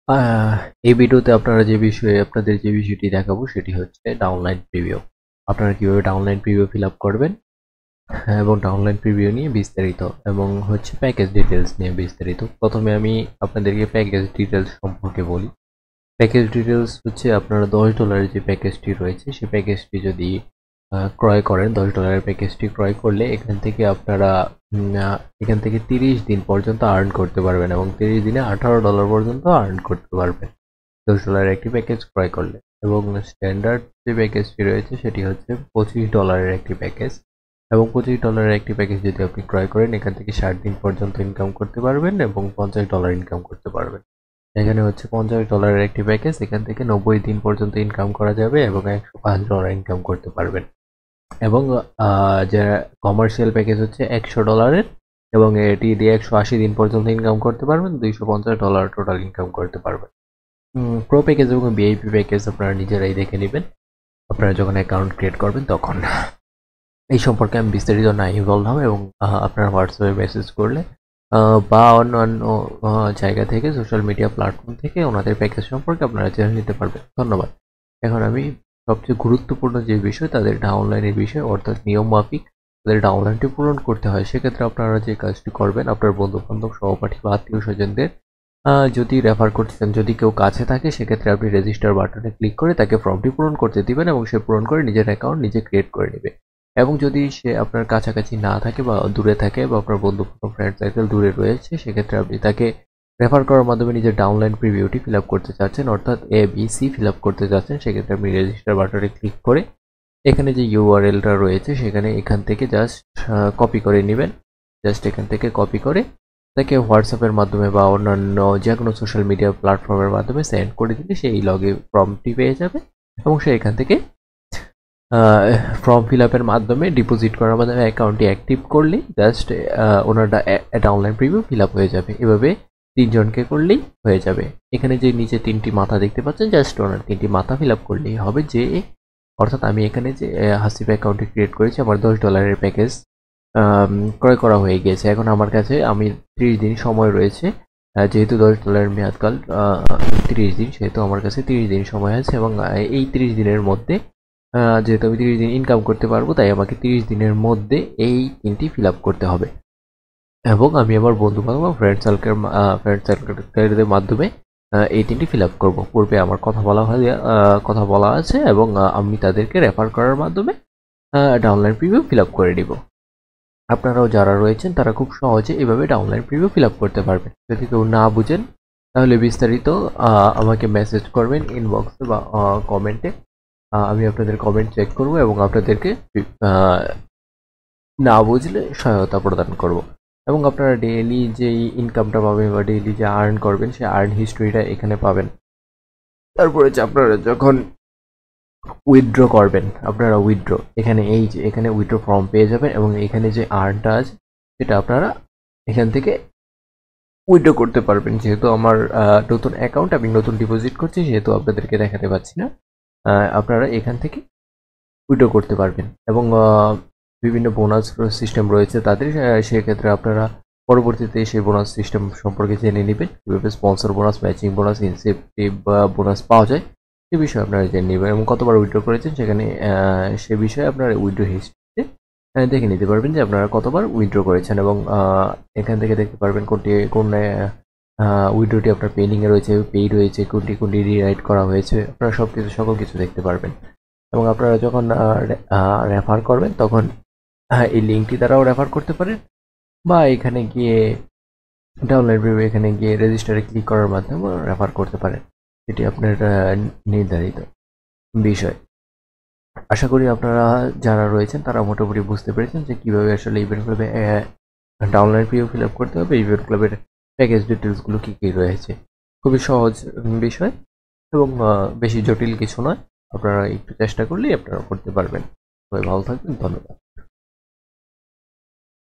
আহ, এই ভিডিওতে আপনাদের যে বিষয়টি দেখাবো সেটি হচ্ছে ডাউনলাইন প্রিভিউ। আপনারা কিভাবে ডাউনলাইন প্রিভিউ ফিল আপ করবেন এবং ডাউনলাইন প্রিভিউ নিয়ে বিস্তারিত এবং হচ্ছে প্যাকেজ ডিটেলস নিয়ে বিস্তারিত। প্রথমে আমি আপনাদেরকে প্যাকেজ ডিটেলস সম্পর্কে বলি। প্যাকেজ ডিটেলস হচ্ছে আপনারা $10 যে প্যাকেজটি রয়েছে সেই প্যাকেজটি যদি ক্রয় করেন, $10 প্যাকেজটি ক্রয় করলে এখান থেকে 30 দিন পর্যন্ত আর্ন করতে পারবেন এবং 30 দিনে $18 পর্যন্ত আর্ন করতে পারবেন $10 একটি প্যাকেজ ক্রয় করলে। এবং স্ট্যান্ডার্ড যে প্যাকেজটি রয়েছে সেটি হচ্ছে $25 একটি প্যাকেজ এবং $25 একটি প্যাকেজ যদি আপনি ক্রয় করেন এখান থেকে 60 দিন পর্যন্ত ইনকাম করতে পারবেন এবং $50 ইনকাম করতে পারবেন। এখানে হচ্ছে $50 একটি প্যাকেজ, এখান থেকে 90 দিন পর্যন্ত ইনকাম করা যাবে এবং $105 ইনকাম করতে পারবেন। এবং যে কমার্শিয়াল প্যাকেজ হচ্ছে $100 এবং এটি দিয়ে 180 দিন পর্যন্ত ইনকাম করতে পারবেন, $250 টোটাল ইনকাম করতে পারবেন। প্রো প্যাকেজ এবং ভিআইপি প্যাকেজ আপনারা নিজেরাই দেখে নেবেন আপনারা যখন অ্যাকাউন্ট ক্রিয়েট করবেন তখন। এই সম্পর্কে আমি বিস্তারিত না ইনভলভ হব এবং আপনারা হোয়াটসঅ্যাপে মেসেজ করলে বা অন্যান্য জায়গা থেকে সোশ্যাল মিডিয়া প্ল্যাটফর্ম থেকে ওনাদের প্যাকেজ সম্পর্কে আপনারা জেনে নিতে পারবেন। ধন্যবাদ। এখন আমি সবচেয়ে গুরুত্বপূর্ণ যে বিষয় তাদের ডাউনলাইনের বিষয়, অর্থাৎ নিয়ম মাফিক তাদের ডাউনলাইনটি পূরণ করতে হয়। সেক্ষেত্রে আপনারা যে কাজটি করবেন, আপনার বন্ধু বান্ধব, সহপাঠী বা আত্মীয় স্বজনদের যদি রেফার করতে চান, যদি কেউ কাছে থাকে, সেক্ষেত্রে আপনি রেজিস্টার বাটনে ক্লিক করে তাকে ফর্মটি পূরণ করতে দিবেন এবং সে পূরণ করে নিজের অ্যাকাউন্ট নিজে ক্রিয়েট করে নেবে। এবং যদি সে আপনার কাছাকাছি না থাকে বা দূরে থাকে বা আপনার বন্ধু ফ্রেন্ড সার্কেল দূরে রয়েছে, সেক্ষেত্রে আপনি তাকে রেফার করার মাধ্যমে নিজের ডাউনলাইন প্রিভিউটি ফিল আপ করতে চাচ্ছেন, অর্থাৎ ABC ফিল আপ করতে চাচ্ছেন, সেক্ষেত্রে আপনি রেজিস্টার বাটনে ক্লিক করে এখানে যে ইউআরএলটা রয়েছে এখান থেকে জাস্ট কপি করে নেবেন। জাস্ট এখান থেকে কপি করে তাকে হোয়াটসঅ্যাপের মাধ্যমে বা অন্যান্য যে কোনো সোশ্যাল মিডিয়া প্ল্যাটফর্মের মাধ্যমে সেন্ড করে দিলে সেই লগে ফর্মটি পেয়ে যাবে এবং সে এখান থেকে ফর্ম ফিল আপের মাধ্যমে ডিপোজিট করার মাধ্যমে অ্যাকাউন্টটি অ্যাক্টিভ করলেই জাস্ট ওনার ডাউনলাইন প্রিভিউ ফিল আপ হয়ে যাবে। এভাবে 3 জনকে করলেই হয়ে যাবে। এখানে যে নিচে 3টি মাথা দেখতে পাচ্ছেন, জাস্ট ওনার 3টি মাথা ফিল আপ করলেই হবে। যে অর্থাৎ আমি এখানে যে হাসিব অ্যাকাউন্টটি ক্রিয়েট করেছি, আমার $10 প্যাকেজ ক্রয় করা হয়ে গিয়েছে। এখন আমার কাছে 30 দিন সময় রয়েছে, যেহেতু $10 মেয়াদকাল 30 দিন, সেহেতু আমার কাছে 30 দিন সময় আছে এবং এই 30 দিনের মধ্যে যেহেতু আমি 30 দিন ইনকাম করতে পারবো, তাই আমাকে 30 দিনের মধ্যে এই 3টি ফিল আপ করতে হবে এবং আমি আমার বন্ধু বান্ধব ফ্রেন্ড সার্কেলের মাধ্যমে এই 3টি ফিল আপ করবো। পূর্বে আমার কথা বলা আছে এবং আমি তাদেরকে রেফার করার মাধ্যমে ডাউনলাইন প্রিভিউ ফিল আপ করে দিব। আপনারাও যারা রয়েছেন তারা খুব সহজে এভাবে ডাউনলাইন প্রিভিউ ফিল আপ করতে পারবেন। যদি কেউ না বুঝেন তাহলে বিস্তারিত আমাকে মেসেজ করবেন ইনবক্সে বা কমেন্টে। আমি আপনাদের কমেন্ট চেক করব এবং আপনাদেরকে না বুঝলে সহায়তা প্রদান করব। এবং আপনারা ডেইলি যেই ইনকামটা পাবেন বা ডেইলি যে আর্ন করবেন সেই আর্ন হিস্ট্রিটা এখানে পাবেন। তারপরে যে আপনারা যখন উইথড্র করবেন, আপনারা উইথড্র এখানে উইথড্র ফর্ম পেয়ে যাবেন এবং এখানে যে আর্নটা আছে সেটা আপনারা এখান থেকে উইথড্র করতে পারবেন। যেহেতু আমার নতুন অ্যাকাউন্ট, আমি নতুন ডিপোজিট করছি, সেহেতু আপনাদেরকে দেখাতে পাচ্ছি না। আপনারা এখান থেকে উইথড্র করতে পারবেন এবং বিভিন্ন বোনাস সিস্টেম রয়েছে তাদের, সেক্ষেত্রে আপনারা পরবর্তীতে সেই বোনাস সিস্টেম সম্পর্কে জেনে নেবেন, কীভাবে sponsor bonus, matching bonus, incentive bonus পাওয়া যায় সে বিষয়ে আপনারা জেনে নেবেন এবং কতবার উইথড্র করেছেন সেখানে সে বিষয়ে আপনারা উইথড্র হিস্ট্রিতে দেখে নিতে পারবেন যে আপনারা কতবার উইথড্র করেছেন এবং এখান থেকে দেখতে পারবেন কোন উইথড্রটি আপনার পেন্ডিংয়ে রয়েছে, পেইড হয়েছে, কোনটি রিরাইট করা হয়েছে, আপনারা সকল কিছু দেখতে পারবেন। এবং আপনারা যখন রেফার করবেন তখন এই লিঙ্কটি দ্বারাও রেফার করতে পারেন বা এখানে গিয়ে ডাউনলোড প্রিভিউ এখানে গিয়ে রেজিস্টারে ক্লিক করার মাধ্যমে রেফার করতে পারেন। এটি আপনার নির্ধারিত বিষয়। আশা করি আপনারা যারা রয়েছেন তারা মোটামুটি বুঝতে পেরেছেন যে কীভাবে আসলে ইভেন্ট ক্লাবে ডাউনলোড প্রিভিউ ফিল আপ করতে হবে, ইভেন্ট ক্লাবের প্যাকেজ ডিটেলসগুলো কী কী রয়েছে। খুবই সহজ বিষয় এবং বেশি জটিল কিছু নয়। আপনারা একটু চেষ্টা করলেই আপনারা করতে পারবেন। সবাই ভালো থাকবেন। ধন্যবাদ।